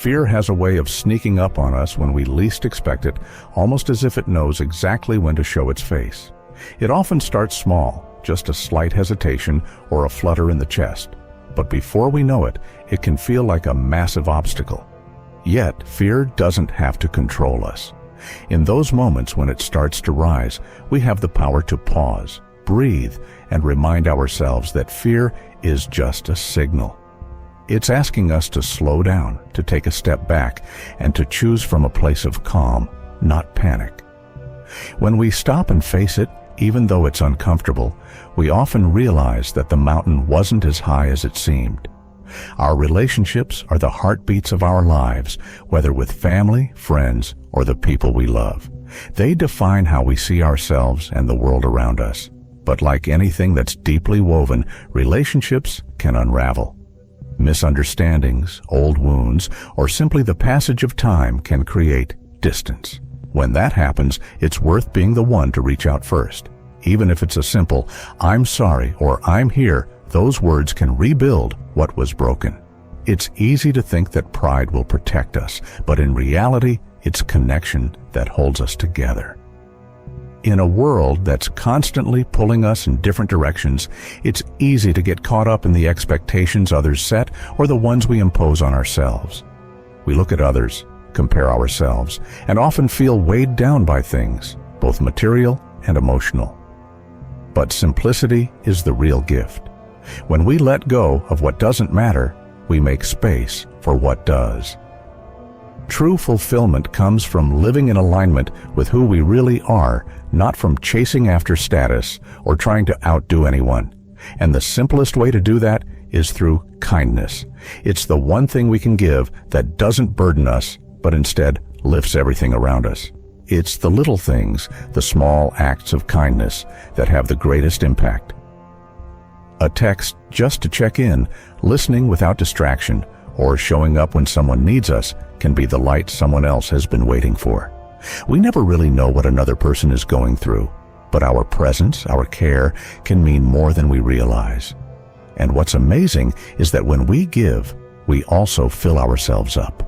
Fear has a way of sneaking up on us when we least expect it, almost as if it knows exactly when to show its face. It often starts small, just a slight hesitation or a flutter in the chest. But before we know it, it can feel like a massive obstacle. Yet, fear doesn't have to control us. In those moments when it starts to rise, we have the power to pause, breathe, and remind ourselves that fear is just a signal. It's asking us to slow down, to take a step back, and to choose from a place of calm, not panic. When we stop and face it, even though it's uncomfortable, we often realize that the mountain wasn't as high as it seemed. Our relationships are the heartbeats of our lives, whether with family, friends, or the people we love. They define how we see ourselves and the world around us. But like anything that's deeply woven, relationships can unravel. Misunderstandings, old wounds, or simply the passage of time can create distance. When that happens, it's worth being the one to reach out first. Even if it's a simple, "I'm sorry" or "I'm here," those words can rebuild what was broken. It's easy to think that pride will protect us, but in reality, it's connection that holds us together. In a world that's constantly pulling us in different directions, it's easy to get caught up in the expectations others set or the ones we impose on ourselves. We look at others, compare ourselves, and often feel weighed down by things, both material and emotional. But simplicity is the real gift. When we let go of what doesn't matter, we make space for what does. True fulfillment comes from living in alignment with who we really are, not from chasing after status or trying to outdo anyone. And the simplest way to do that is through kindness. It's the one thing we can give that doesn't burden us, but instead lifts everything around us. It's the little things, the small acts of kindness, that have the greatest impact. A text just to check in, listening without distraction, or showing up when someone needs us can be the light someone else has been waiting for. We never really know what another person is going through, but our presence, our care, can mean more than we realize. And what's amazing is that when we give, we also fill ourselves up.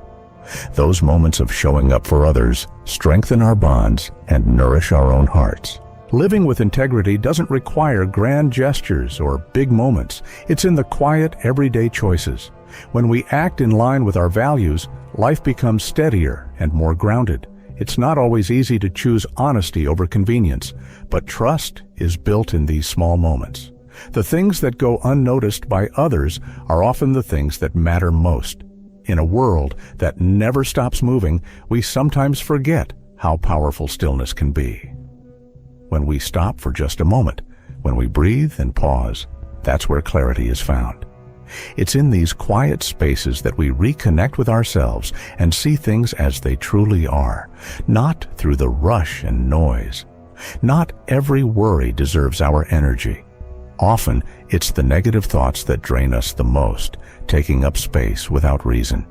Those moments of showing up for others strengthen our bonds and nourish our own hearts. Living with integrity doesn't require grand gestures or big moments. It's in the quiet, everyday choices. When we act in line with our values, life becomes steadier and more grounded. It's not always easy to choose honesty over convenience, but trust is built in these small moments. The things that go unnoticed by others are often the things that matter most. In a world that never stops moving, we sometimes forget how powerful stillness can be. When we stop for just a moment, when we breathe and pause, that's where clarity is found. It's in these quiet spaces that we reconnect with ourselves and see things as they truly are, not through the rush and noise. Not every worry deserves our energy. Often, it's the negative thoughts that drain us the most, taking up space without reason.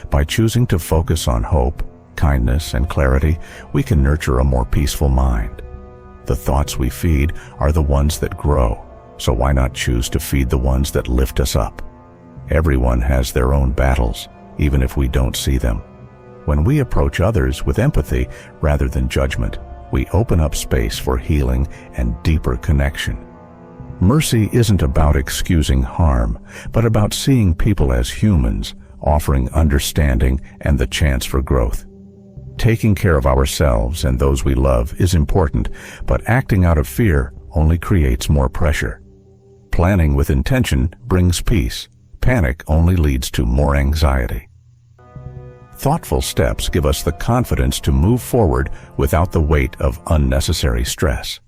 By choosing to focus on hope, kindness, and clarity, we can nurture a more peaceful mind. The thoughts we feed are the ones that grow, so why not choose to feed the ones that lift us up? Everyone has their own battles, even if we don't see them. When we approach others with empathy rather than judgment, we open up space for healing and deeper connection. Mercy isn't about excusing harm, but about seeing people as humans, offering understanding and the chance for growth. Taking care of ourselves and those we love is important, but acting out of fear only creates more pressure. Planning with intention brings peace. Panic only leads to more anxiety. Thoughtful steps give us the confidence to move forward without the weight of unnecessary stress.